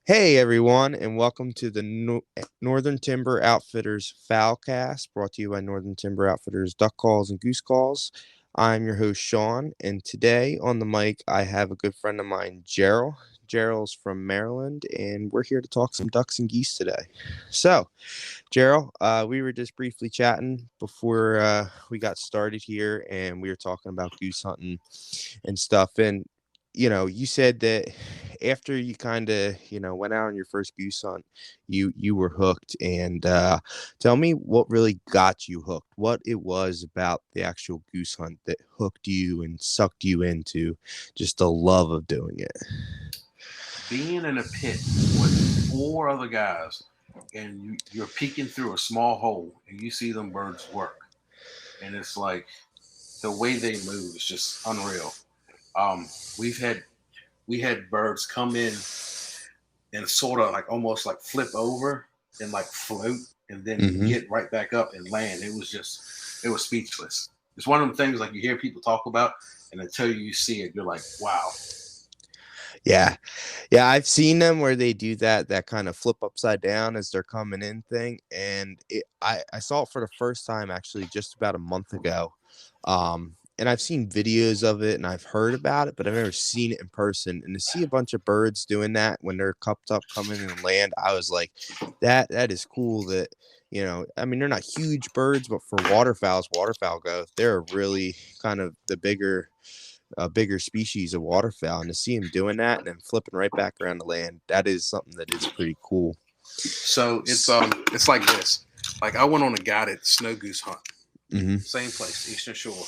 Hey everyone, and welcome to the Northern Timber Outfitters Foulcast, brought to you by Northern Timber Outfitters Duck Calls and Goose Calls. I'm your host Sean, and today on the mic I have a good friend of mine, Jarrell. Jarrell's from Maryland, and we're here to talk some ducks and geese today. So, Jarrell, we were just briefly chatting before we got started here, and we were talking about goose hunting and stuff. And you said that after you kind of went out on your first goose hunt, you were hooked. And tell me what really got you hooked. What it was about the actual goose hunt that hooked you and sucked you into just the love of doing it. Being in a pit with four other guys and you're peeking through a small hole and you see them birds work, and it's like the way they move is just unreal. We've had we had birds come in and sort of like almost like flip over and like float and then Hmm. get right back up and land. It was speechless. It's one of the things like you hear people talk about, and until you see it, you're like, wow. Yeah. Yeah, I've seen them where they do that kind of flip upside down as they're coming in thing, and I saw it for the first time actually just about a month ago. And I've seen videos of it and I've heard about it, but I've never seen it in person. And to see a bunch of birds doing that when they're cupped up coming in and land, I was like, that is cool. That I mean, they're not huge birds, but for waterfowl go, they're really kind of the bigger species of waterfowl, and to see him doing that and then flipping right back around the land, that is something that is pretty cool. So it's like this. Like I went on a guided snow goose hunt, Hmm. same place, Eastern Shore,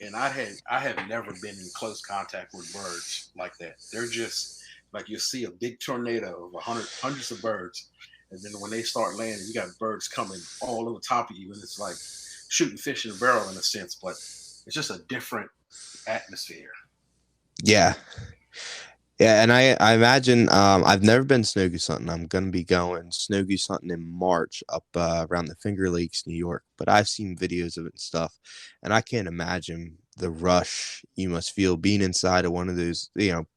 and I have never been in close contact with birds like that. They're just like you see a big tornado of hundreds of birds, and then when they start landing, you got birds coming all over top of you, and it's like shooting fish in a barrel in a sense, but it's just a different atmosphere. Yeah. Yeah, and I imagine I've never been snow goose hunting. I'm gonna be going snow goose hunting in March up around the Finger Lakes, New York. But I've seen videos of it and stuff, and I can't imagine the rush you must feel being inside of one of those.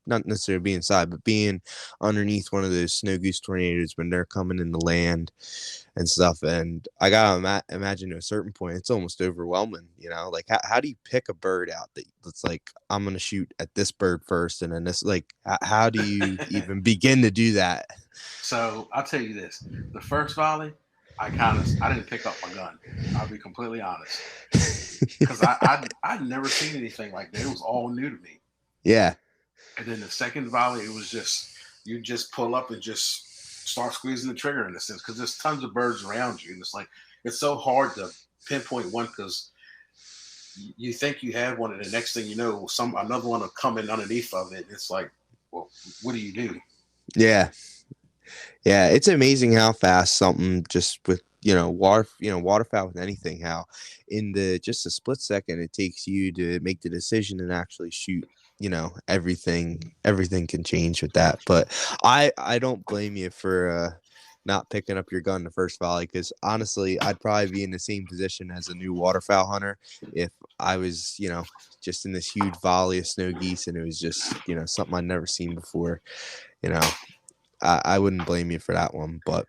Not necessarily being inside, but being underneath one of those snow goose tornadoes when they're coming in the land and stuff. And I gotta imagine at a certain point, it's almost overwhelming. Like how do you pick a bird out that's like, I'm gonna shoot at this bird first, and then this, like, how do you even begin to do that? So I'll tell you this: the first volley, I didn't pick up my gun. I'll be completely honest because I'd never seen anything like that. It was all new to me. Yeah, And then the second volley, it was just you just pull up and just start squeezing the trigger in a sense because there's tons of birds around you, and it's like it's so hard to pinpoint one because you think you have one, and the next thing you know, some another one will come in underneath of it. It's like, well, what do you do? yeah, yeah. It's amazing how fast something just with waterfowl with anything, how in the just a split second it takes you to make the decision and actually shoot. Everything can change with that. But I don't blame you for not picking up your gun the first volley, because honestly I'd probably be in the same position as a new waterfowl hunter if I was just in this huge volley of snow geese and it was just something I'd never seen before. you know I wouldn't blame you for that one. But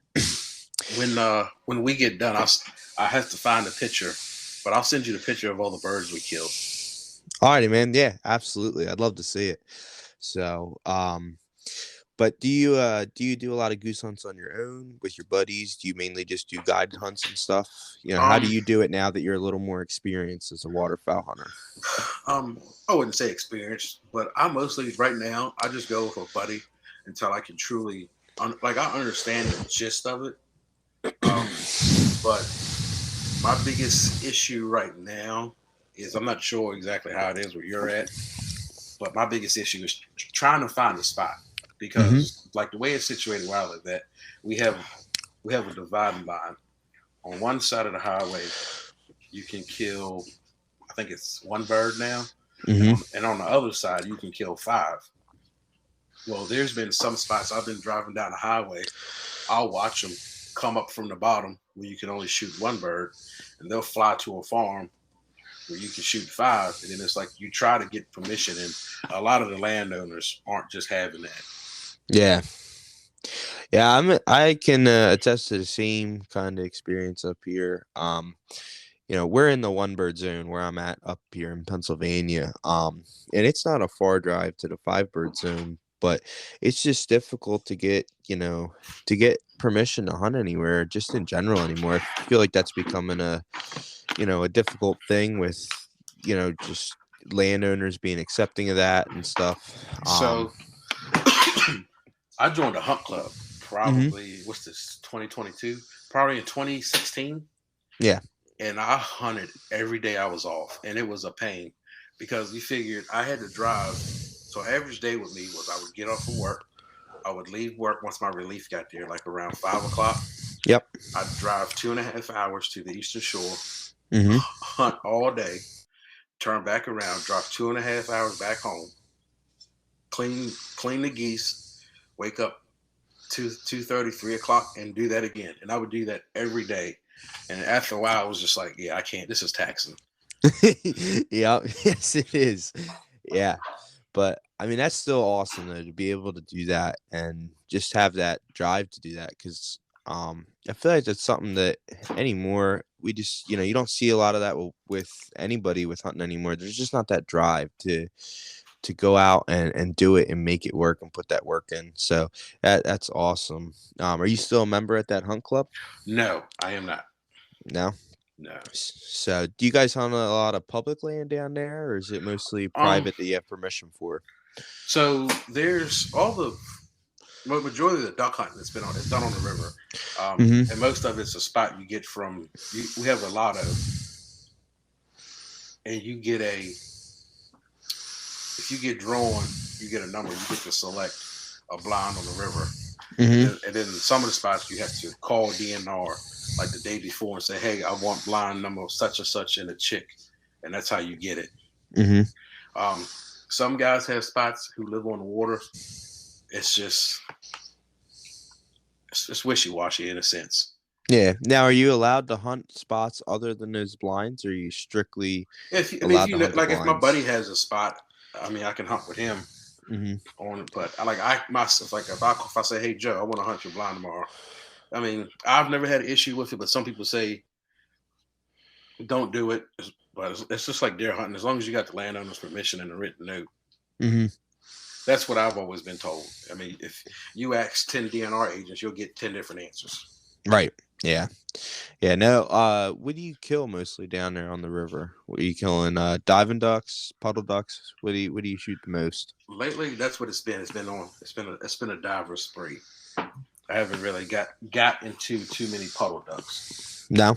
When we get done, I have to find a picture, but I'll send you the picture of all the birds we killed. alrighty, man. Yeah, absolutely. I'd love to see it. So, but do you do a lot of goose hunts on your own with your buddies? Do you mainly just do guided hunts and stuff? How do Um, you do it now that you're a little more experienced as a waterfowl hunter? I wouldn't say experience, but I mostly right now I just go with a buddy until I can truly like I understand the gist of it. Um, but my biggest issue right now is I'm not sure exactly how it is where you're at, but my biggest issue is trying to find a spot Hmm. because like the way it's situated where I live at, we have we have a dividing line. On one side of the highway, you can kill I think it's one bird now, Hmm. and on the other side you can kill five. Well, there's been some spots I've been driving down the highway. I'll watch them come up from the bottom where you can only shoot one bird, and they'll fly to a farm where you can shoot five. And then it's like you try to get permission, and a lot of the landowners aren't just having that. Yeah. Yeah, I can attest to the same kind of experience up here. We're in the one bird zone where I'm at up here in Pennsylvania. And it's not a far drive to the five bird zone, but it's just difficult to get permission to hunt anywhere, just in general anymore. I feel like that's becoming a difficult thing with, just landowners being accepting of that and stuff. So I joined a hunt club Mhm. probably, what's this, 2022? Probably in 2016. Yeah. And I hunted every day I was off. And it was a pain because you figured I had to drive. So average day with me was I would get off from work. I would leave work once my relief got there, like around 5 o'clock. Yep. I'd drive 2.5 hours to the Eastern Shore, Mhm. hunt all day, turn back around, drive 2.5 hours back home, clean the geese, wake up 2:30, 3 o'clock, and do that again. And I would do that every day. And after a while, I was just like, yeah, I can't. This is taxing. Yep. Yes, it is. Yeah. But I mean, that's still awesome though to be able to do that and just have that drive to do that because I feel like that's something that anymore we just you don't see a lot of that with anybody with hunting anymore. There's just not that drive to go out and do it and make it work and put that work in. So that's awesome. Are you still a member at that hunt club? No, I am not. No. No. So do you guys hunt a lot of public land down there, or is it mostly Um. private that you have permission for? So there's all the majority of the duck hunting that's been on is done on the river, Mhm. and most of it's a spot you get from. We have a lotto, and you get a. If you get drawn, you get a number. You get to select a blind on the river, Mhm. and then some of the spots you have to call DNR like the day before and say, "Hey, I want blind number such and such in a chick," and that's how you get it. Mhm. Um, some guys have spots who live on the water. It's just it's wishy washy in a sense. Yeah. Now, are you allowed to hunt spots other than those blinds, or are you strictly I mean, if allowed you to know, hunt the like if my buddy blinds? has a spot, I mean, I can hunt with him Mhm. on it. But I like I myself, like if I say, "Hey Joe, I want to hunt your blind tomorrow." I mean, I've never had an issue with it, but some people say don't do it. But it's just like deer hunting. As long as you got the landowner's permission and a written note, Mhm. that's what I've always been told. I mean, if you ask 10 DNR agents, you'll get 10 different answers. Right. Yeah. Yeah. No. What do you kill mostly down there on the river? What are you killing? Diving ducks, puddle ducks. What do you shoot the most? Lately, that's what it's been. It's been a diver spree. I haven't really got into too many puddle ducks. No.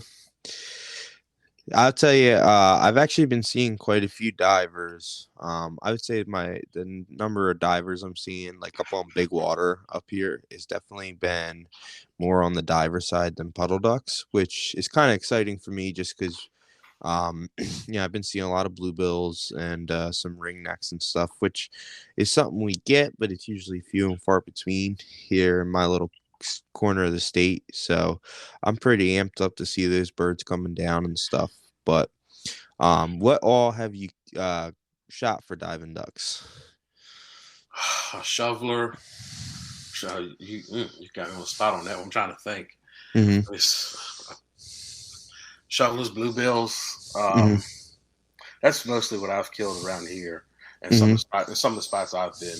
I'll tell you, I've actually been seeing quite a few divers. I would say the number of divers I'm seeing, like up on big water up here, is definitely been more on the diver side than puddle ducks, which is kind of exciting for me, just because, yeah, I've been seeing a lot of bluebills and some ringnecks and stuff, which is something we get, but it's usually few and far between here in my little corner of the state. So I'm pretty amped up to see those birds coming down and stuff. But what all have you shot for diving ducks? A shoveler. You got me on the spot on that one. I'm trying to think. Hmm. It's shovelers, bluebills. Hmm. That's mostly what I've killed around here, and Hmm. some of the spots I've been.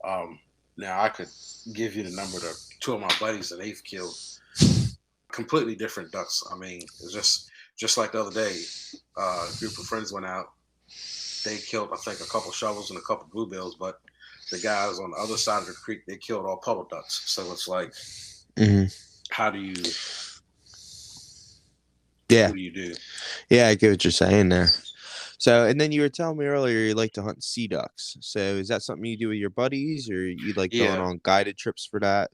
Um, Now I could give you the number to two of my buddies that they've killed completely different ducks. I mean, it's just like the other day, a group of friends went out. They killed, I think, a couple shovels and a couple bluebills, but the guys on the other side of the creek they killed all puddle ducks. So it's like, Hmm. how do you Yeah, what do you do? yeah, I get what you're saying there. So, and then you were telling me earlier you like to hunt sea ducks. So, is that something you do with your buddies, or you like going Yeah, on guided trips for that?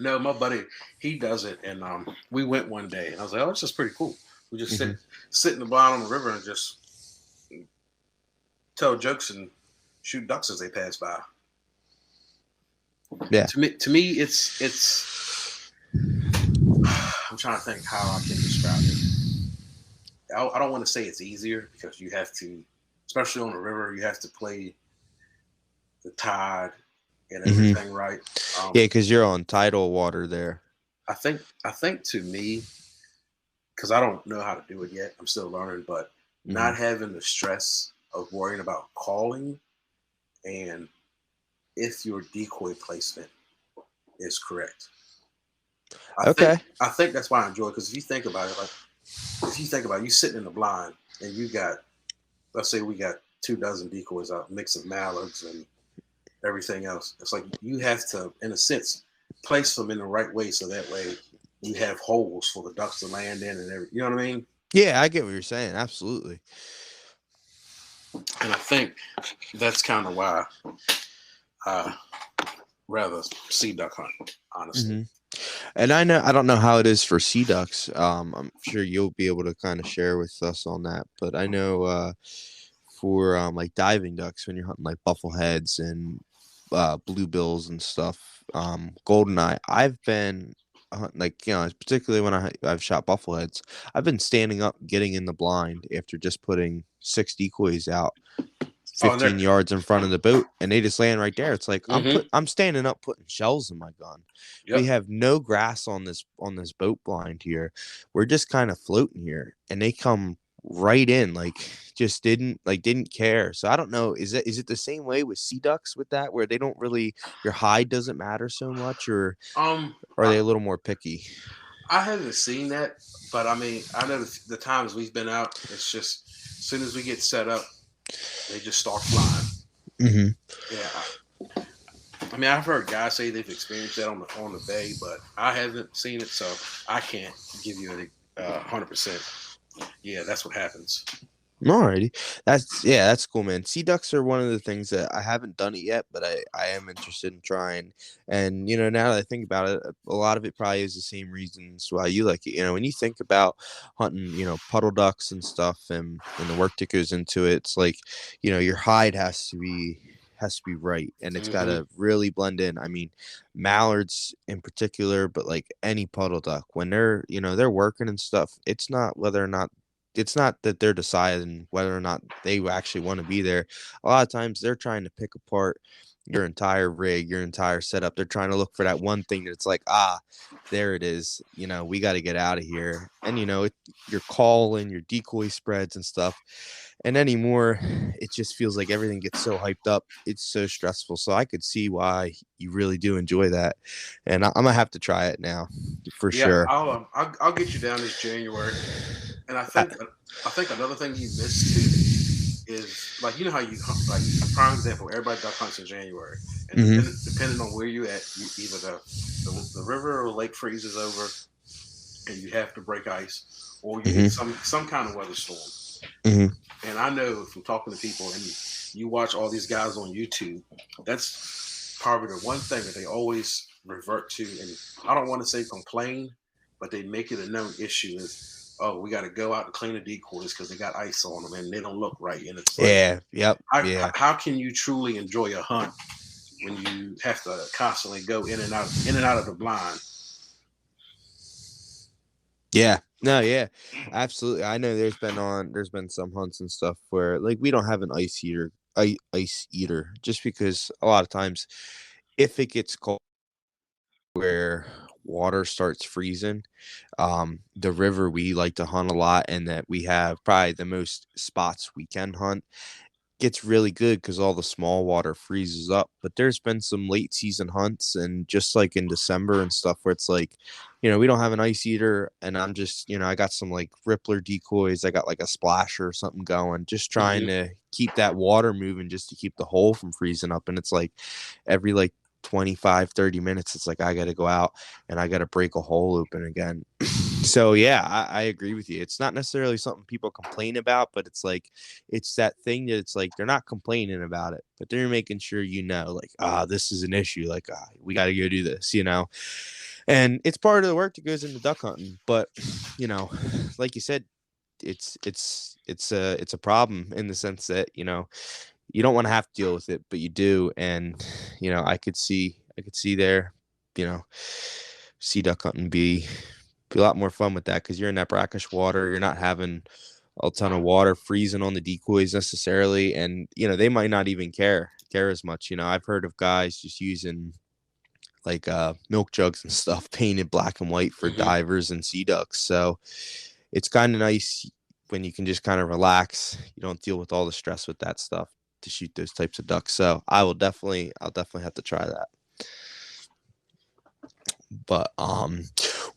no, my buddy he does it, and we went one day, and I was like, oh, this is pretty cool. We just Hmm. sit in the bottom of the river and just tell jokes and shoot ducks as they pass by. Yeah. To me, it's. I'm trying to think how I can describe it. I don't want to say it's easier because you have to, especially on the river, you have to play the tide. and Hmm. everything right. Yeah, because you're on tidal water there. I think to me, because I don't know how to do it yet, I'm still learning, but Hmm. not having the stress of worrying about calling and if your decoy placement is correct. I think Okay. I think that's why I enjoy it, because if you think about it, like if you think about it, you sitting in the blind and you got, let's say we got 2 dozen decoys out, mix of mallards and everything else. It's like you have to, in a sense, place them in the right way so that way you have holes for the ducks to land in and everything. You know what I mean? Yeah, I get what you're saying. Absolutely. And I think that's kind of why I rather sea duck hunt, honestly. Hmm. And I don't know how it is for sea ducks. I'm sure you'll be able to kind of share with us on that. But I know for like diving ducks, when you're hunting like buffleheads and bluebills and stuff, goldeneye. I've been like particularly when I've shot buffleheads. I've been standing up, getting in the blind after just putting 6 decoys out Oh, and 15 yards in front of the boat, and they just land right there. It's like mm-hmm. I'm standing up putting shells in my gun. We Yep. have no grass on this boat blind here. We're just kind of floating here, and they come right in, like just didn't care. So I don't know, is it the same way with sea ducks with that, where they don't really, your hide doesn't matter so much, or Um, are I, they a little more picky? I haven't seen that, but I mean, I know the times we've been out, it's just as soon as we get set up, they just start flying. Hmm. Yeah, I mean, I've heard guys say they've experienced that on the bay, but I haven't seen it, so I can't give you a 100%. Yeah, that's what happens. Alrighty. That's cool, man. Sea ducks are one of the things that I haven't done it yet, but I am interested in trying. And now that I think about it, a lot of it probably is the same reasons why you like it. When you think about hunting, puddle ducks and stuff, and the work that goes into it, it's like, your hide has to be right, and it's got Mm-hmm. to really blend in. I mean, mallards in particular, but like any puddle duck, when they're working and stuff, it's not that they're deciding whether or not they actually want to be there. A lot of times they're trying to pick apart your entire rig, your entire setup. They're trying to look for that one thing that's like, there it is. We got to get out of here. And your call and your decoy spreads and stuff. And anymore, it just feels like everything gets so hyped up. It's so stressful. So I could see why you really do enjoy that. And I'm gonna have to try it now for Yeah, sure. I'll get you down this January, and I Uh, think another thing you missed too is like you know how you hunt, like prime example, everybody duck hunts in January, and mhm. depending on where you at, either the river or lake freezes over, and you have to break ice, or you get Mhm. some kind of weather storm. Mhm. And I know from talking to people, and you watch all these guys on YouTube, that's probably the one thing that they always revert to. And I don't want to say complain, but they make it a known issue is, oh, we got to go out and clean the decoys because they got ice on them and they don't look right. And it's like, Yeah. Yep. how, Yeah. how can you truly enjoy a hunt when you have to constantly go in and out of the blind? Yeah. No, yeah. Absolutely. I know there's been some hunts and stuff where like we don't have an ice eater just because a lot of times if it gets cold where water starts freezing, the river we like to hunt a lot and that we have probably the most spots we can hunt gets really good because all the small water freezes up. But there's been some late season hunts and just like in December and stuff where it's like, we don't have an ice eater and I'm just, I got some like Rippler decoys. I got like a splasher or something going, just trying Mm-hmm. to keep that water moving just to keep the hole from freezing up. And it's like every like 25-30 minutes, it's like I got to go out and I got to break a hole open again. So yeah, I agree with you. It's not necessarily something people complain about, but it's like it's that thing that it's like they're not complaining about it, but they're making sure like this is an issue. Like we got to go do this. And it's part of the work that goes into duck hunting. But you know, like you said, it's a problem in the sense that you don't want to have to deal with it, but you do. And I could see there, you know, sea duck hunting be a lot more fun with that because you're in that brackish water. You're not having a ton of water freezing on the decoys necessarily, and they might not even care care as much. I've heard of guys just using like milk jugs and stuff painted black and white for Hmm. divers and sea ducks. So it's kind of nice when you can just kind of relax. You don't deal with all the stress with that stuff to shoot those types of ducks. So I'll definitely have to try that. But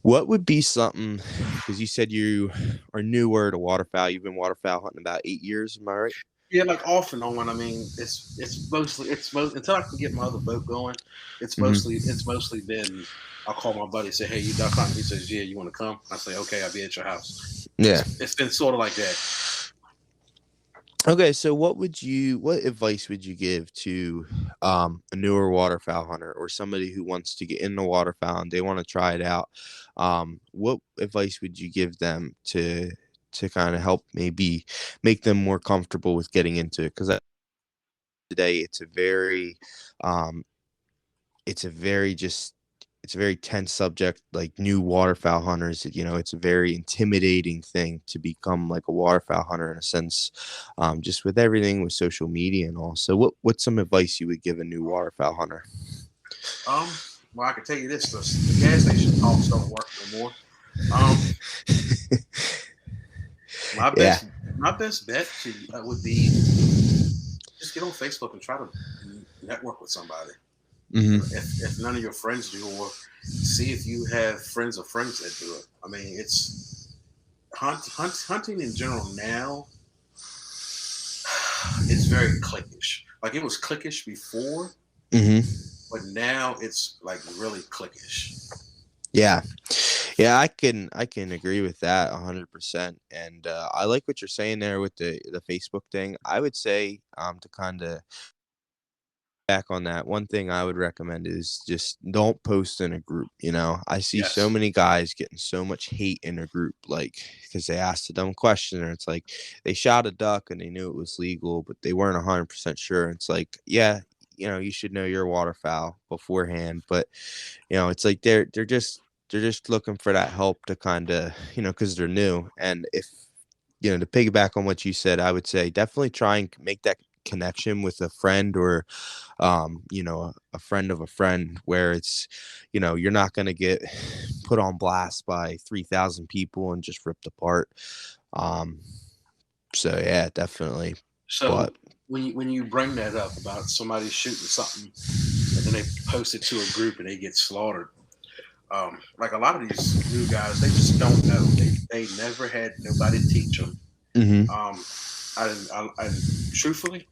what would be something, because you said you are newer to waterfowl. You've been waterfowl hunting about 8 years, am I right? Yeah, like off and on. I mean, it's mostly until I can get my other boat going. It's mostly been. I'll call my buddy, say, "Hey, you duck hunting?" He says, "Yeah, you want to come?" I say, "Okay, I'll be at your house." Yeah. It's been sort of like that. Okay, so what advice would you give to a newer waterfowl hunter or somebody who wants to get into waterfowl and they want to try it out? What advice would you give them to kind of help maybe make them more comfortable with getting into it? Because today um it's a very just it's a very tense subject, like new waterfowl hunters. It's a very intimidating thing to become like a waterfowl hunter in a sense, just with everything with social media and all. So what's some advice you would give a new waterfowl hunter? Well, I can tell you this: the gas station talks don't work no more. Um, my Yeah. best my best bet would be just get on Facebook and try to network with somebody. Hmm. If none of your friends do, or see if you have friends of friends that do it. I mean, it's hunting in general now is very cliquish. Like it was cliquish before, Hmm. but now it's like really cliquish. Yeah. Yeah, I can agree with that 100%. And I like what you're saying there with the Facebook thing. I would say to kind of back on that, one thing I would recommend is just don't post in a group. I see so Yes. many guys getting so much hate in a group, like because they asked a dumb question, or it's like they shot a duck and they knew it was legal, but they weren't 100% sure. It's like, yeah, you should know your waterfowl beforehand, but it's like they're just looking for that help to kind of, because they're new. And if to piggyback on what you said, I would say definitely try and make that connection with a friend, or a friend of a friend, where it's you're not going to get put on blast by 3,000 people and just ripped apart. um so yeah, definitely. But So when you bring that up about somebody shooting something and then they post it to a group and they get slaughtered, like a lot of these new guys, they just don't know. They never had nobody teach them. hmm Um, and truthfully,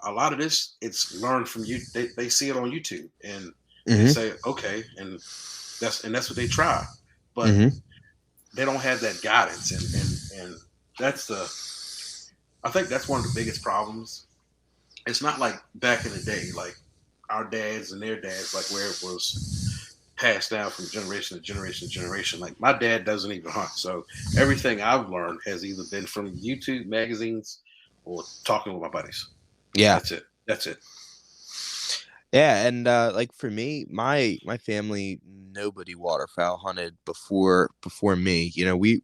a lot of this it's learned from you. They see it on YouTube and they hmm say okay, and that's what they try, but hmm they don't have that guidance, and that's the I think that's one of the biggest problems. It's not like back in the day, like our dads and their dads, like where it was passed down from generation to generation to generation. Like my dad doesn't even hunt, so everything I've learned has either been from YouTube, magazines, or talking with my buddies. yeah. That's it. That's it. Yeah, and like for me, my family, nobody waterfowl hunted before me.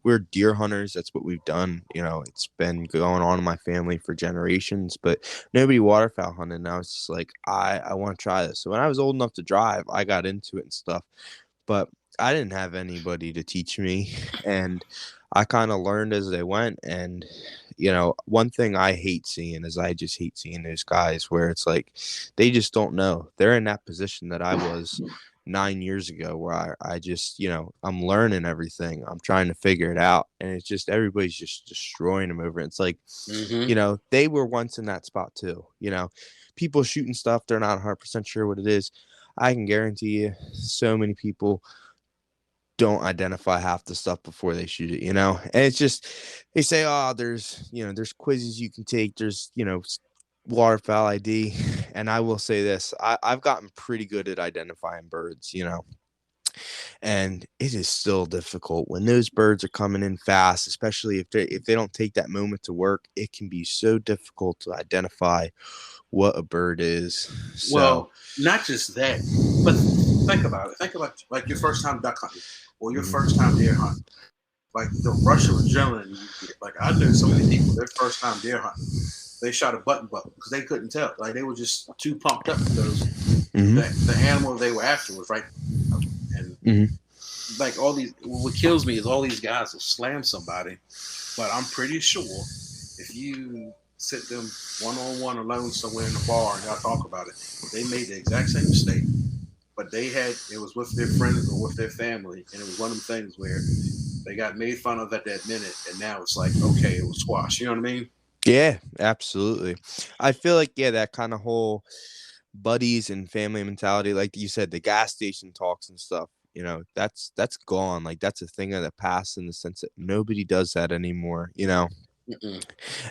We're deer hunters. That's what we've done. It's been going on in my family for generations, but nobody waterfowl hunted. And I was just like, I want to try this. So when I was old enough to drive, I got into it and stuff. But I didn't have anybody to teach me, and I kind of learned as they went. And one thing I hate seeing is I just hate seeing those guys where it's like they just don't know. They're in that position that I was 9 years ago, where I just I'm learning everything. I'm trying to figure it out, and it's just everybody's just destroying them over it. It's like Hmm. they were once in that spot too. People shooting stuff they're not 100% sure what it is. I can guarantee you, so many people don't identify half the stuff before they shoot it. And it's just they say, oh, there's quizzes you can take. There's waterfowl ID, and I will say this: I've gotten pretty good at identifying birds. And it is still difficult when those birds are coming in fast, especially if they don't take that moment to work. It can be so difficult to identify what a bird is. So. Well, not just that, but think about it. Think about like your first time duck hunting or your first time Mhm. deer hunting. Like the rush of adrenaline you get. Like I know so many people, their first time deer hunting. they shot a button buck because they couldn't tell. Like they were just too pumped up because Mm-hmm. the animal they were after was right, and Mm-hmm. like all these. What kills me is all these guys will slam somebody, but I'm pretty sure if you sit them one on one alone somewhere in the bar and y'all talk about it, they made the exact same mistake, but it was with their friends or with their family, and it was one of the things where they got made fun of at that minute, and now it's like okay, it was squash. You know what I mean? Yeah, absolutely. I feel like yeah, that kind of whole buddies and family mentality, like you said, the gas station talks and stuff. That's gone. Like that's a thing of the past in the sense that nobody does that anymore. Mm-mm.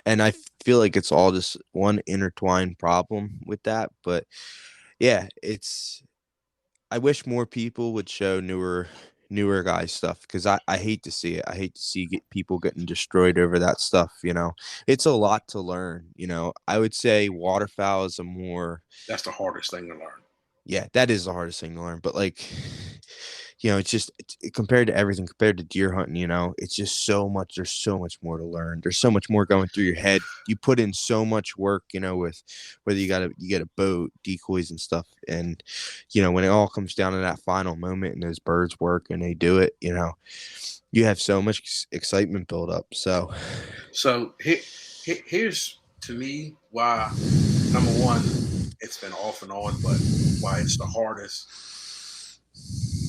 And I feel like it's all just one intertwined problem with that. But yeah, I wish more people would show newer guys stuff because I hate to see it. I hate to see people getting destroyed over that stuff. It's a lot to learn. I would say waterfowl is a more That's the hardest thing to learn. yeah, that is the hardest thing to learn. But like, it's just compared to everything, compared to deer hunting, it's just so much. There's so much more to learn. There's so much more going through your head. You put in so much work, with whether you get a boat, decoys, and stuff. And when it all comes down to that final moment and those birds work and they do it, you have so much excitement build up. So, So here's to me why number one, it's been off and on, but why it's the hardest.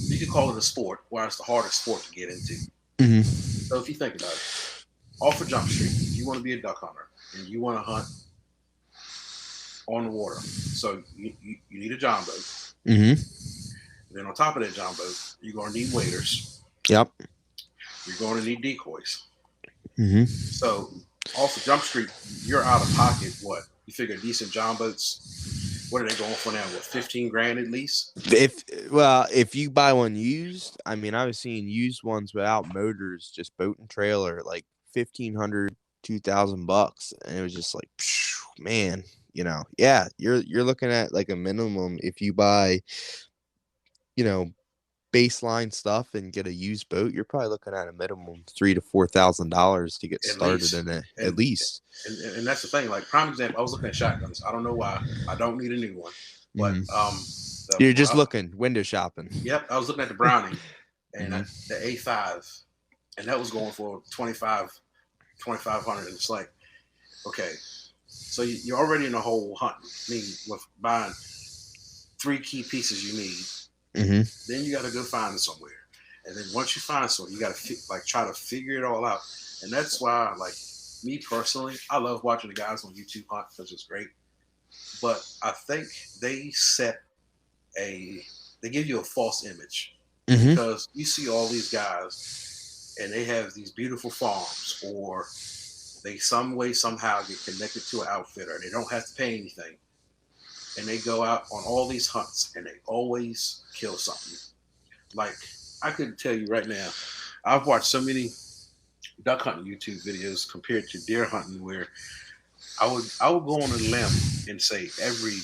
You could call it a sport. Why it's the hardest sport to get into. mm-hmm. So if you think about it, off of Jump Street, if you want to be a duck hunter and you want to hunt on the water, so you need a john boat. Mm-hmm. And then on top of that john boat, you're going to need waders. Yep. You're going to need decoys. Mm-hmm. So off of Jump Street, you're out of pocket. What you figure decent john boats? What are they going for now? What 15 grand at least? If you buy one used, I mean, I was seeing used ones without motors, just boat and trailer, like 1,500, 2,000 bucks, and it was just like, man, yeah, you're looking at like a minimum if you buy, you know, baseline stuff and get a used boat, you're probably looking at a minimum $3,000 to $4,000 to get At started least. in it, at And least. and that's the thing. Like prime example, I was looking at shotguns. I don't know why. I don't need a new one, but Hmm. the You're just looking window shopping. yep, I was looking at the Browning and Hmm. the A5, and that was going for 2,500. And it's like, okay, so you're already in a whole hunt. I mean, with buying three key pieces you need, Hmm. then you got to go find it somewhere, and then once you find something, you got to like try to figure it all out. And that's why, like me personally, I love watching the guys on YouTube hunt because it's great. But I think they set a they give you a false image Hmm. because you see all these guys and they have these beautiful farms or they some way somehow get connected to an outfitter. They don't have to pay anything, and they go out on all these hunts and they always kill something. Like I could tell you right now, I've watched so many duck hunting YouTube videos compared to deer hunting where I would go on a limb and say every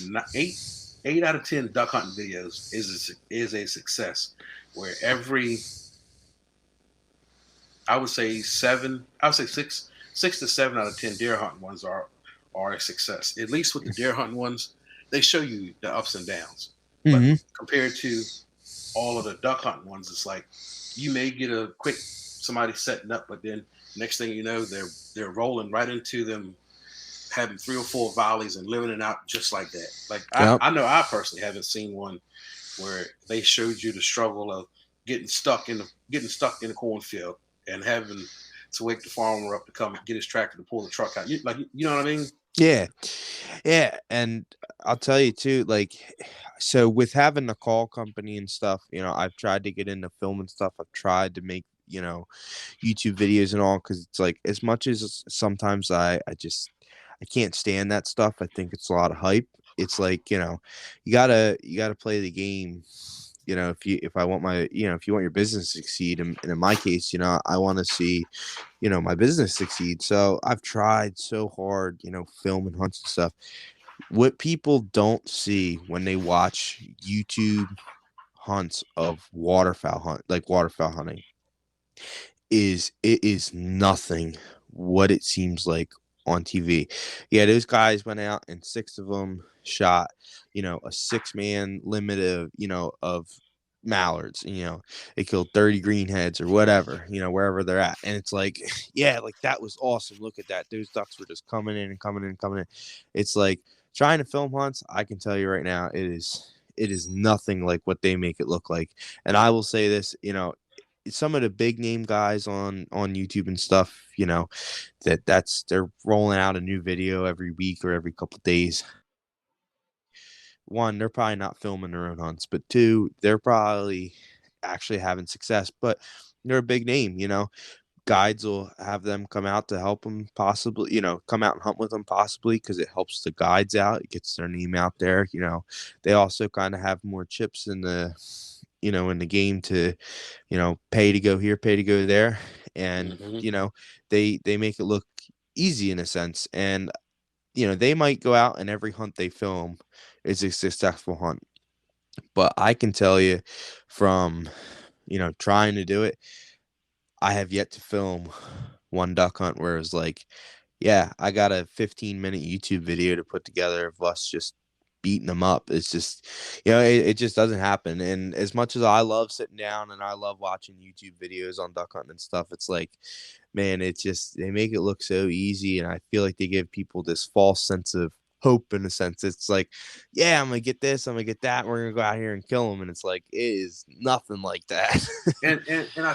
8 out of 10 duck hunting videos is a success. Where every I would say seven, I would say six to 7 out of 10 deer hunting ones are a success. At least with the deer hunting ones, they show you the ups and downs. But Hmm. compared to all of the duck hunting ones, it's like you may get a quick somebody setting up, but then next thing you know, they're rolling right into them having 3 or 4 volleys and living it out just like that. Like Yep. I know I personally haven't seen one where they showed you the struggle of getting stuck in the cornfield and having to wake the farmer up to come get his tractor to pull the truck out. You know what I mean? Yeah. Yeah. And I'll tell you too, like, so with having the call company and stuff, I've tried to get into film and stuff. I've tried to make, YouTube videos and all, because it's like as much as sometimes I can't stand that stuff. I think it's a lot of hype. It's like, you gotta play the game. If I want if you want your business to succeed, and in my case, I want to see, my business succeed. So I've tried so hard, film and hunts and stuff. What people don't see when they watch YouTube hunts of waterfowl hunting, is it is nothing what it seems like on TV. Yeah, those guys went out and 6 of them shot, a 6-man limit of, of mallards. They killed 30 greenheads or whatever, wherever they're at. And it's like, yeah, like that was awesome. Look at that. Those ducks were just coming in and coming in and coming in. It's like trying to film hunts. I can tell you right now, it is nothing like what they make it look like. And I will say this, some of the big name guys on YouTube and stuff, they're rolling out a new video every week or every couple of days. One, they're probably not filming their own hunts, but two, they're probably actually having success. But they're a big name, guides will have them come out to help them possibly, come out and hunt with them possibly because it helps the guides out. It gets their name out there. They also kind of have more chips in the, in the game to, pay to go here, pay to go there. And, they make it look easy in a sense. And, they might go out and every hunt they film is a successful hunt. But I can tell you from, trying to do it, I have yet to film one duck hunt where it's like, yeah, I got a 15-minute YouTube video to put together of us just beating them up. It's just, it just doesn't happen. And as much as I love sitting down and I love watching YouTube videos on duck hunting and stuff, it's like, man, it's just, they make it look so easy. And I feel like they give people this false sense of hope in a sense. It's like, yeah, I'm going to get this, I'm going to get that. We're going to go out here and kill them. And it's like, it is nothing like that. and I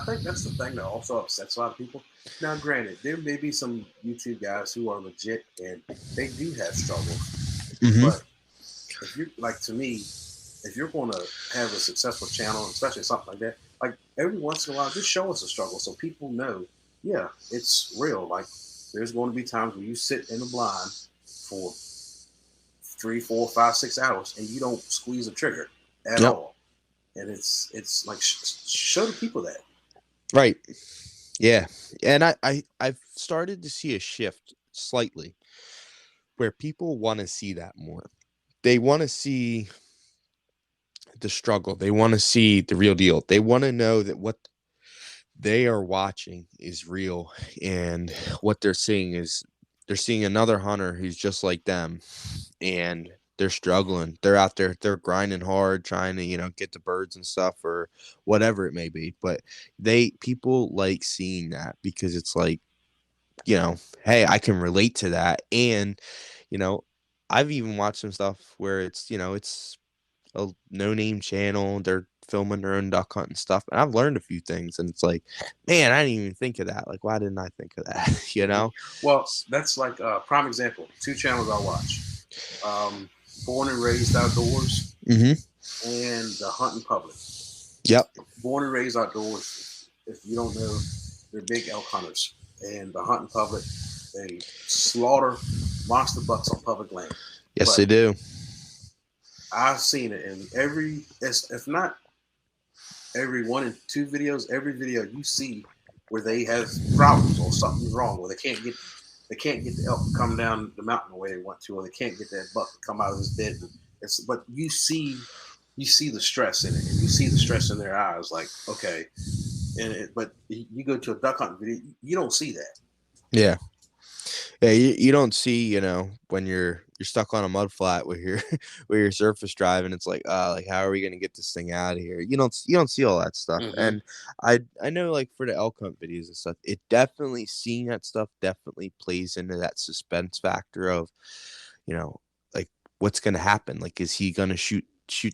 think that's the thing that also upsets a lot of people. Now, granted, there may be some YouTube guys who are legit and they do have struggles, but if you're like, to me, if you're going to have a successful channel, especially something like that, like every once in a while, just show us a struggle so people know, yeah, it's real. Like there's going to be times where you sit in the blind for 3, 4, 5, 6 hours and you don't squeeze a trigger at all. And it's like show the people that. Right. Yeah. And I've started to see a shift slightly where people want to see that more. They want to see the struggle. They want to see the real deal. They want to know that what they are watching is real and what they're seeing is they're seeing another hunter who's just like them and they're struggling. They're out there, they're grinding hard, trying to, get the birds and stuff or whatever it may be. But people like seeing that because it's like, hey, I can relate to that. And, I've even watched some stuff where it's, it's a no-name channel. They're filming their own duck hunt and stuff. And I've learned a few things. And it's like, man, I didn't even think of that. Like, why didn't I think of that? Well, that's like a prime example. 2 channels I watch. Born and Raised Outdoors and The Hunting Public. Yep. Born and Raised Outdoors, if you don't know, they're big elk hunters. And The Hunting Public, they slaughter monster bucks on public land. Yes, they do. I've seen it in if not every 1 and 2 videos, every video you see where they have problems or something's wrong, or they can't get the elk to come down the mountain the way they want to, or they can't get that buck to come out of his bed. But you see the stress in it, and you see the stress in their eyes. Like, okay, but you go to a duck hunting video, you don't see that. Yeah. Yeah, you don't see, when you're stuck on a mud flat with your surface drive, and it's like how are we gonna get this thing out of here? You don't see all that stuff. And I know, like, for the elk hunt videos and stuff, it definitely, seeing that stuff definitely plays into that suspense factor of, like, what's gonna happen? Like, is he gonna shoot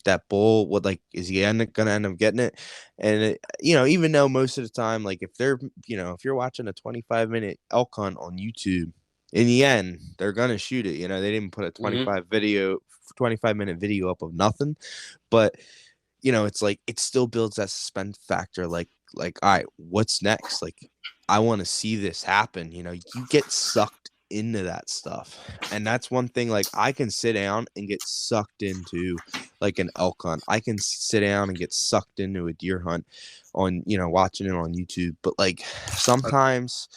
that bull? What, like, is he gonna end up getting it? And even though most of the time, like, if you're watching a 25-minute elk hunt on YouTube, in the end they're gonna shoot it. They didn't put a 25-minute video up of nothing. But it's like it still builds that suspense factor. Like, all right, what's next? Like, I want to see this happen. You get sucked into that stuff. And that's one thing, like, I can sit down and get sucked into, like, an elk hunt. I can sit down and get sucked into a deer hunt on, watching it on YouTube. But, like, sometimes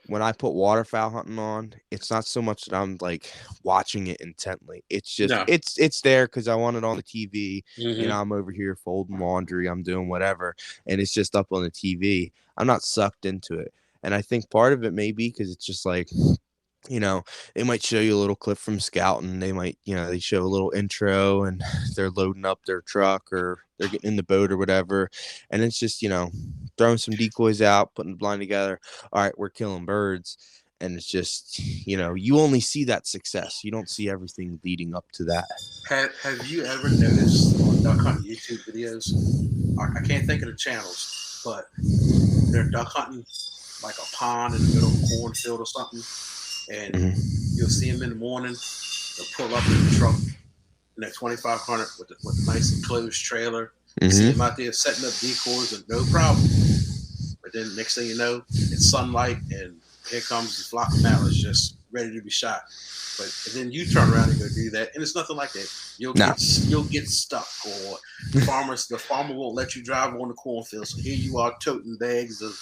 when I put waterfowl hunting on, it's not so much that I'm, like, watching it intently. It's just it's there because I want it on the TV. I'm over here folding laundry, I'm doing whatever, and it's just up on the TV. I'm not sucked into it. And I think part of it may be because it's just like, you know, they might show you a little clip from scouting. They might, they show a little intro and they're loading up their truck or they're getting in the boat or whatever. And it's just, throwing some decoys out, putting the blind together. All right, we're killing birds. And it's just, you only see that success. You don't see everything leading up to that. Have you ever noticed on duck hunting YouTube videos? I can't think of the channels, but they're duck hunting like a pond in the middle of a cornfield or something, and you'll see them in the morning. They'll pull up in the truck in that 2500 with a nice enclosed trailer. You see them out there setting up decoys and no problem. But then next thing you know, it's sunlight and here comes the flock of mallards just ready to be shot. But and then you turn around and go do that, and it's nothing like that. You'll get stuck, or the farmer won't let you drive on the cornfield. So here you are toting bags of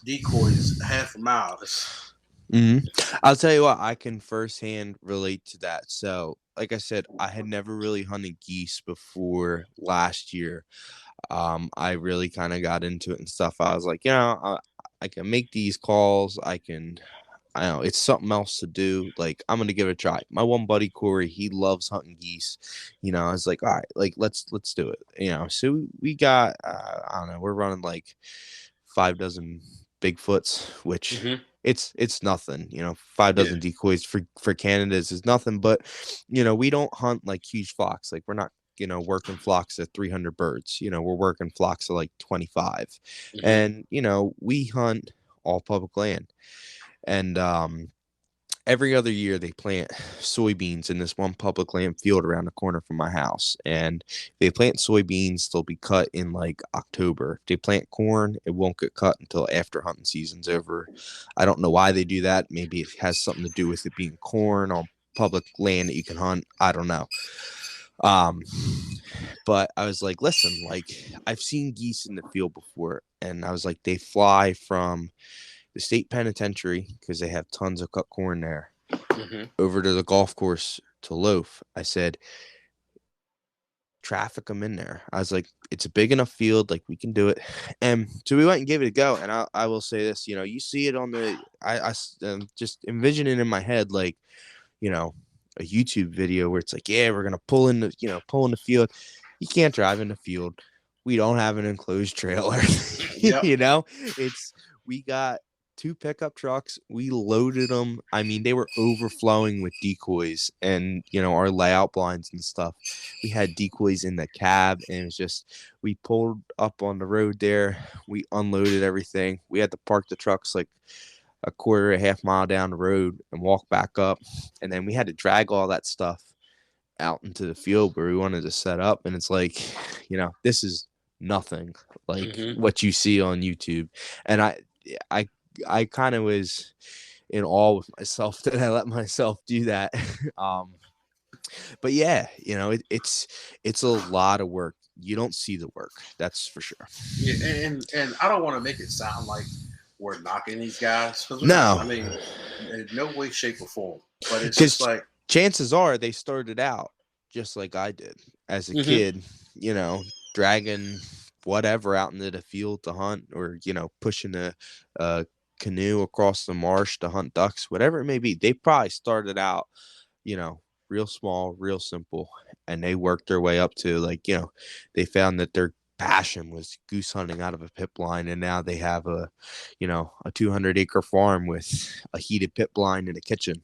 decoys half a mile. I'll tell you what, I can firsthand relate to that. So, like I said, I had never really hunted geese before last year. I really kind of got into it and stuff. I was like, I can make these calls. I know it's something else to do. Like, I'm gonna give it a try. My one buddy Corey, he loves hunting geese. I was like, all right, like let's do it. So we got I don't know, we're running like 5 dozen Bigfoots, which it's nothing. 5 dozen decoys for Canada's is nothing. But we don't hunt like huge flocks. Like we're not working flocks of 300 birds. We're working flocks of like 25, and we hunt all public land. And every other year they plant soybeans in this one public land field around the corner from my house. And if they plant soybeans, they'll be cut in like October. If they plant corn, it won't get cut until after hunting season's over. I don't know why they do that. Maybe it has something to do with it being corn on public land that you can hunt. I don't know. But I was like, listen, like I've seen geese in the field before, and I was like, they fly from the state penitentiary because they have tons of cut corn there over to the golf course to loaf. I said, traffic them in there. I was like, it's a big enough field, like we can do it. And so we went and gave it a go. And I will say this, you see it on the, I just envision it in my head, like, a YouTube video where it's like, yeah, we're going to pull in the field. You can't drive in the field. We don't have an enclosed trailer. We got 2 pickup trucks. We loaded them. I mean, they were overflowing with decoys and, our layout blinds and stuff. We had decoys in the cab, and it was just, we pulled up on the road there. We unloaded everything. We had to park the trucks like a quarter, a half mile down the road and walk back up. And then we had to drag all that stuff out into the field where we wanted to set up. And it's like, this is nothing like what you see on YouTube. And I kind of was in awe with myself that I let myself do that. But yeah, it's a lot of work. You don't see the work, that's for sure. Yeah, and I don't want to make it sound like we're knocking these guys, because we're No. not. I mean, in no way, shape, or form. But it's just like, chances are they started out just like I did as a kid, dragging whatever out into the field to hunt, or pushing a canoe across the marsh to hunt ducks, whatever it may be. They probably started out, real small, real simple, and they worked their way up to, like, they found that their passion was goose hunting out of a pit blind, and now they have a 200-acre farm with a heated pit blind and a kitchen.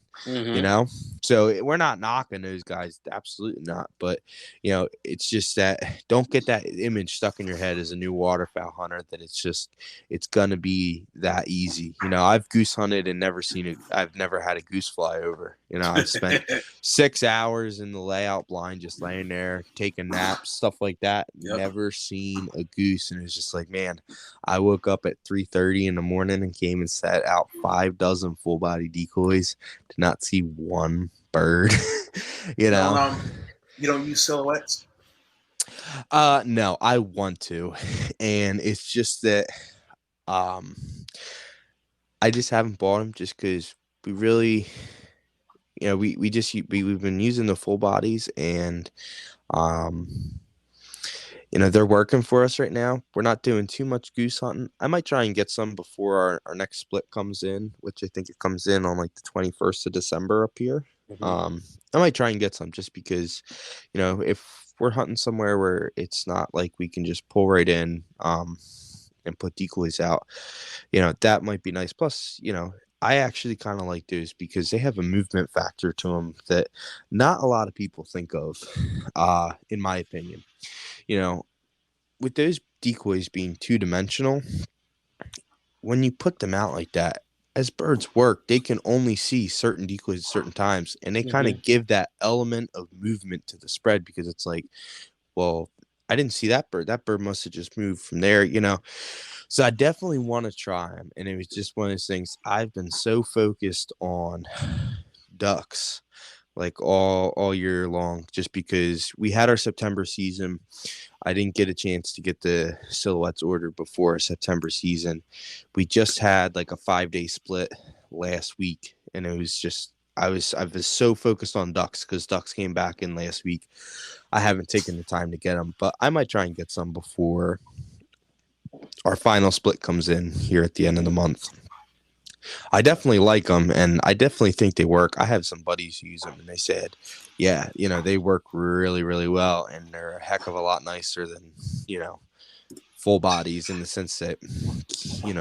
So we're not knocking those guys, absolutely not. But it's just that, don't get that image stuck in your head as a new waterfowl hunter that it's gonna be that easy. I've goose hunted and I've never had a goose fly over. I've spent 6 hours in the layout blind just laying there taking naps, stuff like that. Never seen a goose. And it's just like, man, I woke up at 3:30 in the morning and came and set out 5 dozen full body decoys to not see one bird. You don't use silhouettes? No, I want to. And it's just that I just haven't bought them, just because we really, we've been using the full bodies, and they're working for us right now. We're not doing too much goose hunting. I might try and get some before our next split comes in, which I think it comes in on like the 21st of December up here. Hmm. I might try and get some just because, if we're hunting somewhere where it's not like we can just pull right in, and put decoys out, that might be nice. Plus, I actually kind of like those because they have a movement factor to them that not a lot of people think of, in my opinion. You know, with those decoys being two-dimensional, when you put them out like that, as birds work, they can only see certain decoys at certain times, and they kind Hmm. of give that element of movement to the spread because it's like, well, I didn't see that bird. That bird must have just moved from there. So I definitely want to try them, and it was just one of those things. I've been so focused on ducks like all year long, just because we had our September season. I didn't get a chance to get the silhouettes ordered before September season. We just had like a 5-day split last week, and it was just I was so focused on ducks because ducks came back in last week. I haven't taken the time to get them, but I might try and get some before our final split comes in here at the end of the month. I definitely like them, and I definitely think they work. I have some buddies who use them, and they said, yeah, they work really, really well, and they're a heck of a lot nicer than, full bodies in the sense that,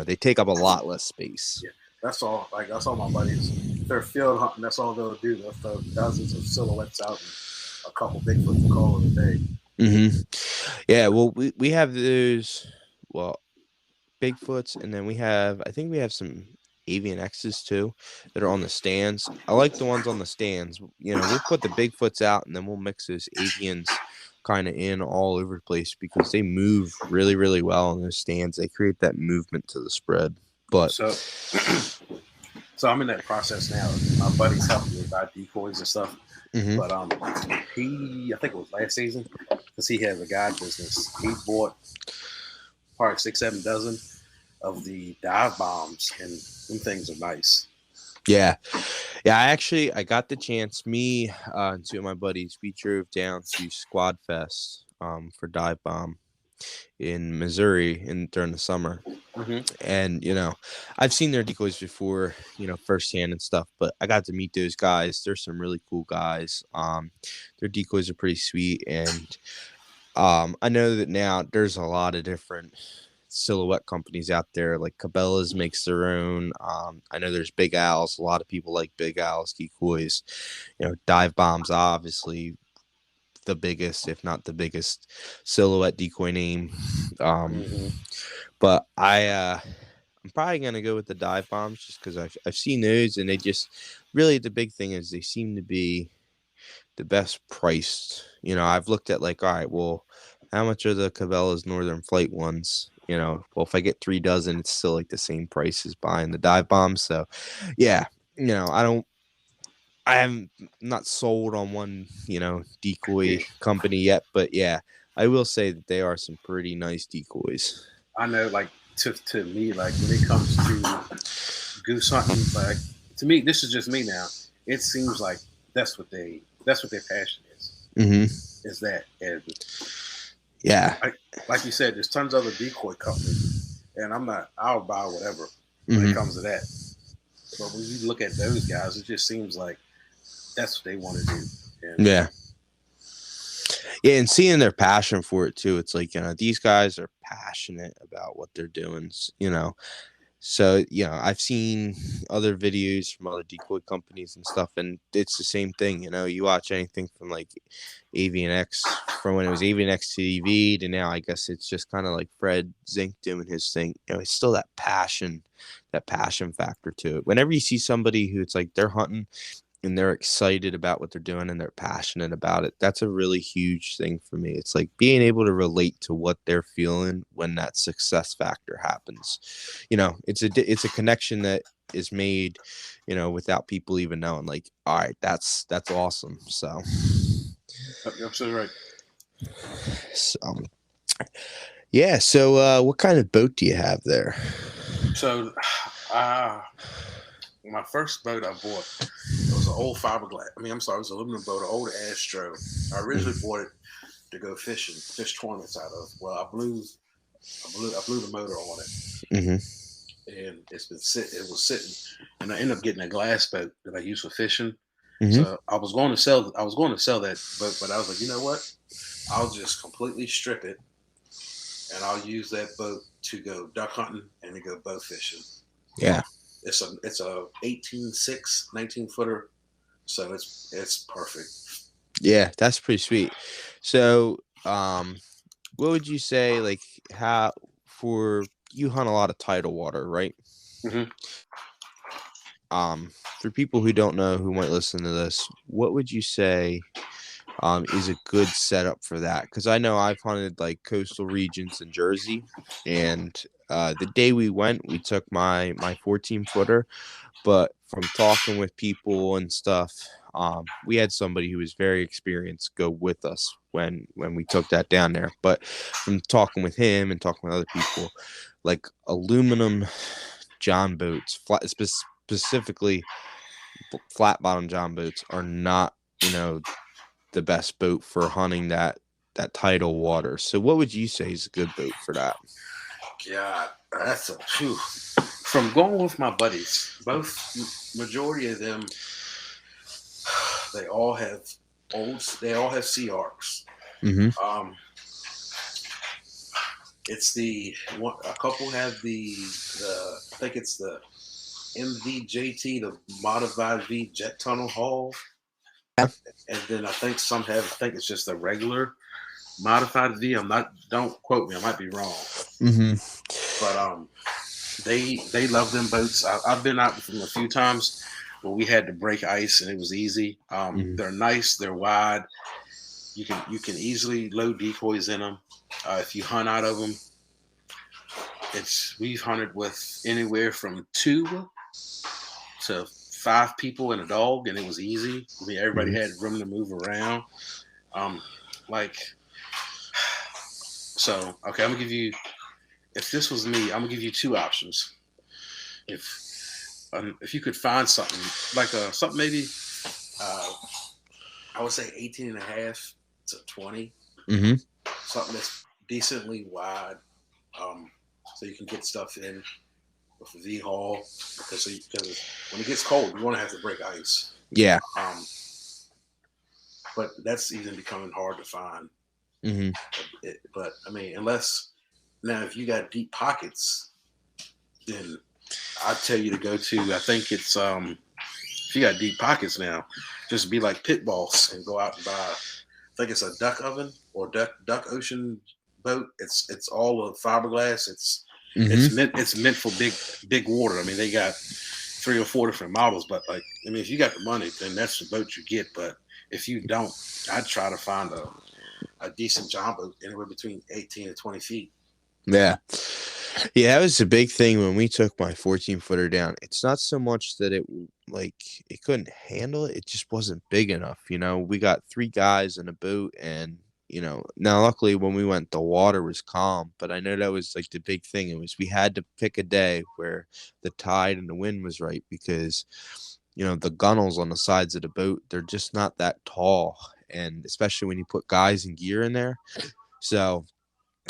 they take up a lot less space. Yeah, that's all. Like that's all my buddies. If they're field hunting, that's all they'll do. They'll throw dozens of silhouettes out and a couple Bigfoots and call it a day. Yeah, well, we have those, well, Bigfoots, and then I think we have some avian X's too that are on the stands. I like the ones on the stands. We'll put the Bigfoots out, and then we'll mix those avians kind of in all over the place because they move really, really well in those stands. They create that movement to the spread. But So, so I'm in that process now. My buddy's helping me buy decoys and stuff. mhm. But I think it was last season, because he has a guide business. He bought probably 6, 7 dozen of the dive bombs, and them things are nice. Yeah. Yeah, I got the chance. Me and two of my buddies, we drove down to Squad Fest for Dive Bomb in Missouri during the summer. Hmm. And I've seen their decoys before, firsthand and stuff, but I got to meet those guys. They're some really cool guys. Their decoys are pretty sweet, and I know that now there's a lot of different silhouette companies out there. Like Cabela's makes their own. I know there's Big Owls. A lot of people like Big Owls decoys. Dive Bombs, obviously the biggest, if not the biggest, silhouette decoy name. Um, Hmm. but I'm probably gonna go with the dive bombs just because I've seen those, and they just really, the big thing is they seem to be the best priced. I've looked at like, all right, well, how much are the Cabela's Northern Flight ones? Well, if I get 3 dozen, it's still like the same price as buying the dive bombs. So, yeah, I haven't not sold on one, Yeah, decoy company yet, but yeah, I will say that they are some pretty nice decoys. I know. Like to me, like when it comes to goose hunting, like to me, this is just me now. It seems like that's what their passion is. Hmm. Is that, and Yeah. like you said, there's tons of other decoy companies, and I'll buy whatever when it Hmm. comes to that. But when you look at those guys, it just seems like that's what they want to do. And Yeah. Yeah, and seeing their passion for it too. It's like, these guys are passionate about what they're doing, So, I've seen other videos from other decoy companies and stuff, and it's the same thing. You watch anything from like Avian X, from when it was Avian X TV to now, I guess it's just kind of like Fred Zink doing his thing. It's still that passion factor to it. Whenever you see somebody who it's like they're hunting and they're excited about what they're doing and they're passionate about it, that's a really huge thing for me. It's like being able to relate to what they're feeling when that success factor happens. It's a connection that is made, without people even knowing, like, all right, that's awesome. you're absolutely right. So yeah, so what kind of boat do you have there? So, uh, my first boat I bought, it was an old fiberglass. I mean, I'm sorry, it was an aluminum boat, an old Astro. I originally bought it to go fishing, fish tournaments out of. Well, I blew the motor on it, Mm-hmm. and it was sitting, and I ended up getting a glass boat that I use for fishing. Mm-hmm. So I was going to sell that boat, but I was like, you know what? I'll just completely strip it, and I'll use that boat to go duck hunting and to go bow fishing. Yeah. It's a 18.6 19 footer, so it's perfect. Yeah, that's pretty sweet. So, what would you say, like, how for you hunt a lot of tidal water, right? Hmm. For people who don't know who might listen to this, what would you say is a good setup for that? Because I know I've hunted like coastal regions in Jersey, and the day we went, we took my 14 footer, but from talking with people and stuff, we had somebody who was very experienced go with us when we took that down there. But from talking with him and talking with other people, like aluminum john boats, specifically flat bottom john boats, are not, the best boat for hunting that tidal water. So what would you say is a good boat for that? God, that's a phew. From going with my buddies, both majority of them, they all have they all have sea arcs. Mm-hmm. Um, it's the one. A couple have the I think it's the MVJT, the modified V jet tunnel hull, Yeah. and then I think some have. I think it's just a regular modified V. I'm not. Don't quote me. I might be wrong. Mm-hmm. But they love them boats. I've been out with them a few times where we had to break ice and it was easy. Mm-hmm. They're nice. They're wide. You can easily load decoys in them. If you hunt out of them, we've hunted with anywhere from 2 to 5 people and a dog, and it was easy. I mean, everybody Mm-hmm. had room to move around. Um, like so. Okay, I'm gonna give you. If this was me, I'm gonna give you two options. If you could find something like something maybe uh, I would say 18 and a half to 20, Mm-hmm. something that's decently wide, um, so you can get stuff in with the V haul because when it gets cold, you want to have to break ice. Yeah. Um, but that's even becoming hard to find. Mm-hmm. But I mean, unless now if you got deep pockets, then I'd tell you to go to. I think it's if you got deep pockets now, just be like Pit Boss and go out and buy. I think it's a duck oven or duck ocean boat. It's all of fiberglass. Mm-hmm. It's meant for big water. I mean, they got 3 or 4 different models, but like I mean, if you got the money, then that's the boat you get. But if you don't, I'd try to find a decent john boat anywhere between 18 and 20 feet. Yeah. Yeah, that was a big thing when we took my 14 footer down. It's not so much that like it couldn't handle it, it just wasn't big enough. We got three guys in a boat, and now luckily when we went the water was calm, but I know that was like the big thing. It was we had to pick a day where the tide and the wind was right, because the gunnels on the sides of the boat, they're just not that tall, and especially when you put guys and gear in there. So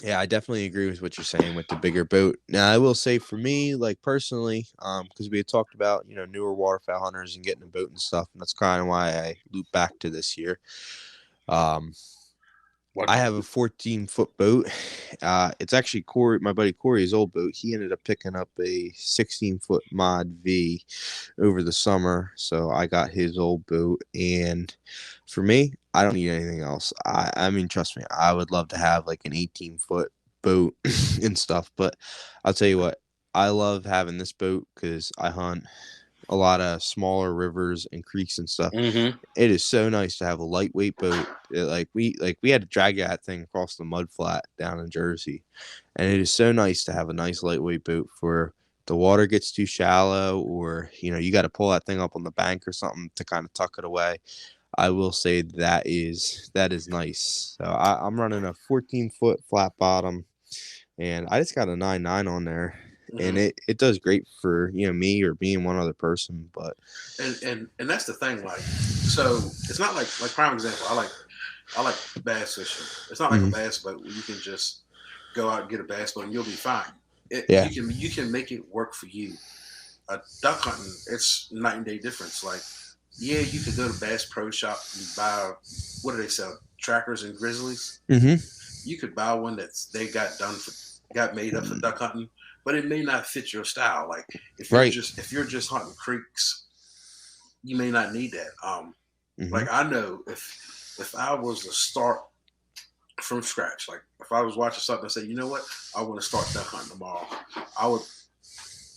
yeah, I definitely agree with what you're saying with the bigger boat. Now, I will say for me, like personally, because we had talked about, newer waterfowl hunters and getting a boat and stuff, and that's kind of why I loop back to this year. Um, What? I have a 14-foot boat. It's actually my buddy Corey's old boat. He ended up picking up a 16-foot mod V over the summer, so I got his old boat. And for me, I don't need anything else. I mean, trust me, I would love to have like an 18-foot boat and stuff, but I'll tell you what, I love having this boat because I hunt a lot of smaller rivers and creeks and stuff. Mm-hmm. It is so nice to have a lightweight boat. We had to drag that thing across the mud flat down in Jersey, and it is so nice to have a nice lightweight boat for the water gets too shallow, or you got to pull that thing up on the bank or something to kind of tuck it away. I will say that is nice. So I'm running a 14-foot flat bottom, and I just got a 9.9 on there, and Mm-hmm. it does great for me or me and one other person. But And that's the thing. Like, so it's not like prime example. I like bass fishing. It's not like a Hmm. bass boat where you can just go out and get a bass boat and you'll be fine. Yeah. You can make it work for you. Duck hunting, it's night and day difference. Like, yeah, you could go to Bass Pro Shop and buy, what do they sell? Trackers and grizzlies. Hmm. You could buy one that's they got made up for duck hunting, but it may not fit your style. Like Right. if you're just hunting creeks, you may not need that. Hmm. Like I know if I was to start from scratch, like if I was watching something and say, you know what, I want to start duck hunting tomorrow, I would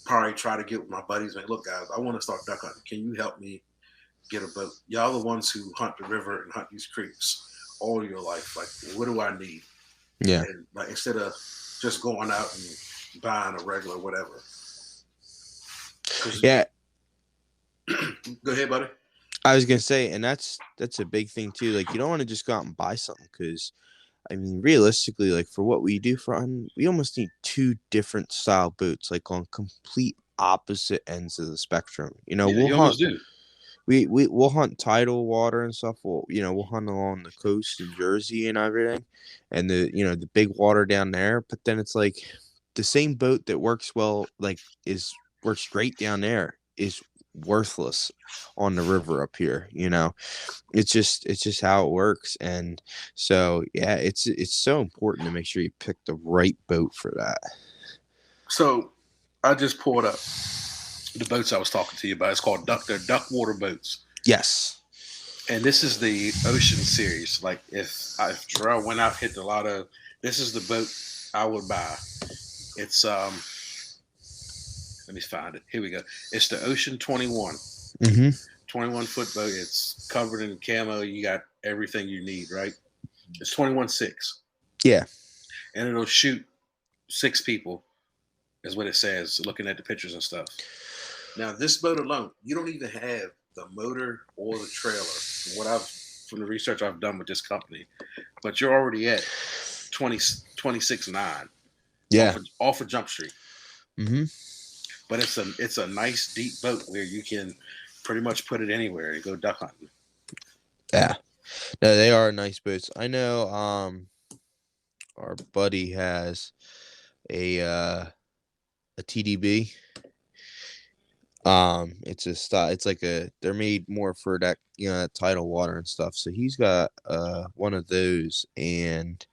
probably try to get with my buddies and look, guys, I want to start duck hunting. Can you help me get a boat? Y'all the ones who hunt the river and hunt these creeks all your life. Like, what do I need? Yeah. And like instead of just going out and buying a regular whatever. Because Yeah. go ahead, buddy. I was gonna say, and that's a big thing too. Like, you don't want to just go out and buy something because, I mean, realistically, like for what we do for hunting, we almost need two different style boots, like on complete opposite ends of the spectrum. Yeah, We'll you hunt almost do. we'll hunt tidal water and stuff. We'll hunt along the coast in Jersey and everything, and the big water down there. But then it's like the same boat that works well, like is works great down there, is worthless on the river up here. It's just how it works. And so yeah, it's so important to make sure you pick the right boat for that. So I just pulled up the boats I was talking to you about. It's called they're duck water boats. Yes. And this is the Ocean series. Like if Jarrell went out hit the lotto, this is the boat I would buy. It's let me find it. Here we go. It's the Ocean 21. Mm-hmm. 21-foot boat. It's covered in camo. You got everything you need, right? It's 21.6. Yeah. And it'll shoot 6 people, is what it says, looking at the pictures and stuff. Now, this boat alone, you don't even have the motor or the trailer. From the research I've done with this company, but you're already at 20, 26.9 Yeah. off of Jump Street. Mm-hmm. But it's a nice deep boat where you can pretty much put it anywhere and go duck hunting. Yeah. No, they are nice boats. I know. Our buddy has a TDB. It's a style. It's like they're made more for that, tidal water and stuff. So he's got one of those, and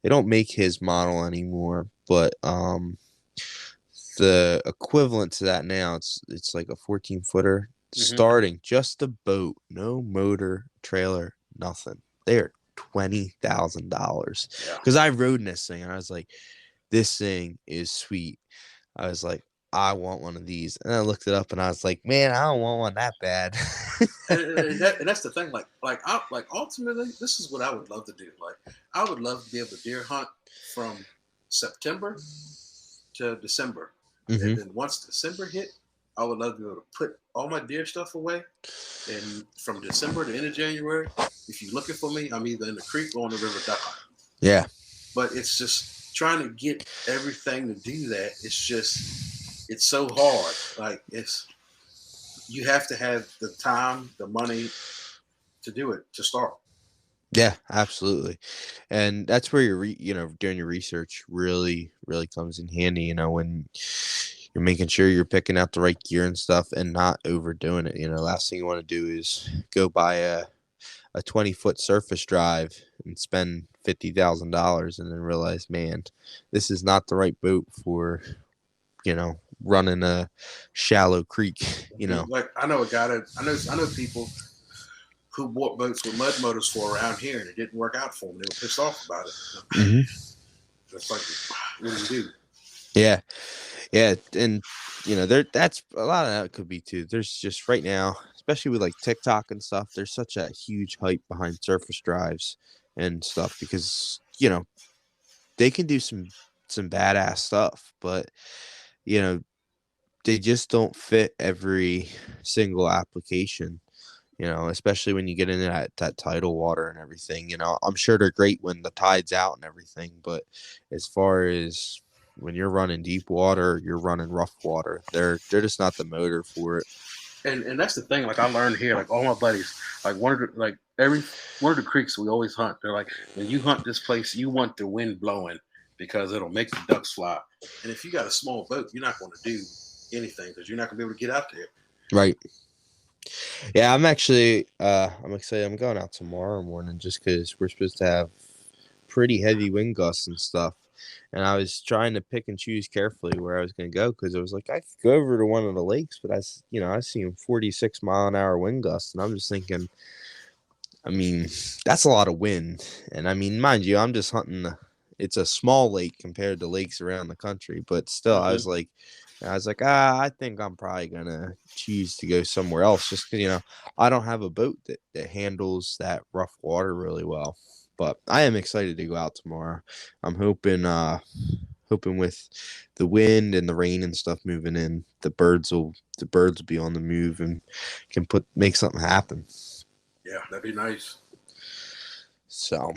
they don't make his model anymore. But the equivalent to that now, it's like a 14-footer Mm-hmm. starting, just the boat, no motor, trailer, nothing. They're $20,000. Yeah. Because I rode in this thing and I was like, this thing is sweet. I was like, I want one of these. And I looked it up and I was like, man, I don't want one that bad. And that's the thing. Like ultimately, this is what I would love to do. Like I would love to be able to deer hunt from September to December, and Hmm. then once December hit, I would love to be able to put all my deer stuff away. And from December to end of January, if you're looking for me, I'm either in the creek or on the river duck hunting. Yeah. But it's just trying to get everything to do that. It's so hard. Like you have to have the time, the money to do it to start. Yeah, absolutely. And that's where doing your research really, really comes in handy, when you're making sure you're picking out the right gear and stuff and not overdoing it. Last thing you want to do is go buy a 20-foot surface drive and spend $50,000 and then realize, man, this is not the right boat for, running a shallow creek. Like I know a guy that I know people who bought boats with mud motors for around here, and it didn't work out for them. They were pissed off about it. Hmm. It's like, what do you do? Yeah. Yeah. And, that's a lot of that could be too. There's just right now, especially with like TikTok and stuff, there's such a huge hype behind surface drives and stuff because, they can do some badass stuff, but, you know, they just don't fit every single application. Especially when you get into that tidal water and everything. I'm sure they're great when the tide's out and everything, but as far as when you're running deep water, you're running rough water, they're just not the motor for it. And that's the thing. Like I learned here, like all my buddies, like one of the creeks we always hunt. They're like, when you hunt this place, you want the wind blowing because it'll make the ducks fly. And if you got a small boat, you're not going to do anything because you're not going to be able to get out there. Right. Yeah, I'm excited. I'm going out tomorrow morning just because we're supposed to have pretty heavy wind gusts and stuff. And I was trying to pick and choose carefully where I was going to go because I was like, I could go over to one of the lakes, but I seen 46-mile-an-hour wind gusts, and I'm just thinking, I mean, that's a lot of wind. And I mean, mind you, I'm just hunting. It's a small lake compared to lakes around the country, but still, Mm-hmm. I was like, I think I'm probably gonna choose to go somewhere else, just because I don't have a boat that handles that rough water really well. But I am excited to go out tomorrow. I'm hoping with the wind and the rain and stuff moving in, the birds will be on the move and can make something happen. Yeah, that'd be nice. So,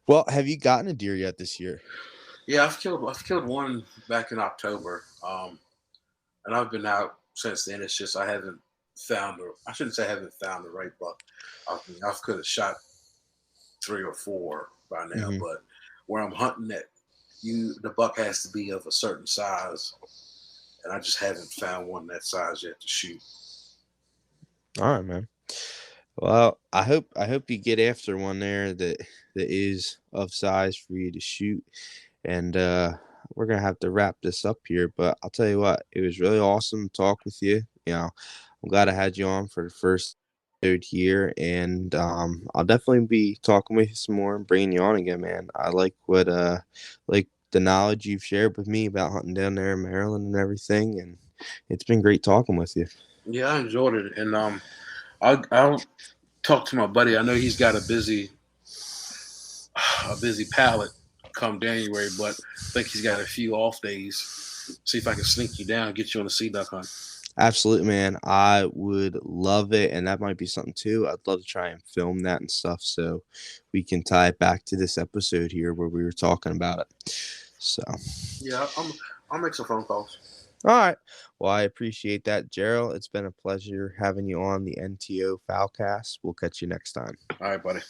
well, have you gotten a deer yet this year? Yeah, I've killed one back in October, and I've been out since then. It's just I haven't found the. I shouldn't say I haven't found the right buck. I mean, I could have shot three or four by now, Mm-hmm. but where I'm hunting at, the buck has to be of a certain size, and I just haven't found one that size yet to shoot. All right, man. Well, I hope you get after one there that is of size for you to shoot. And we're gonna have to wrap this up here, but I'll tell you what, it was really awesome to talk with you. I'm glad I had you on for the first episode here, and I'll definitely be talking with you some more and bringing you on again, man. I like the knowledge you've shared with me about hunting down there in Maryland and everything, and it's been great talking with you. Yeah, I enjoyed it, and I'll talk to my buddy. I know he's got a busy pallet come January, but I think he's got a few off days. See if I can sneak you down, get you on the sea duck hunt. Absolutely, man. I would love it, and that might be something too. I'd love to try and film that and stuff, so we can tie it back to this episode here where we were talking about it. So, Yeah, I'll make some phone calls. all right. Well, I appreciate that, Jarrell. It's been a pleasure having you on the NTO Foulcast. We'll catch you next time. All right, buddy.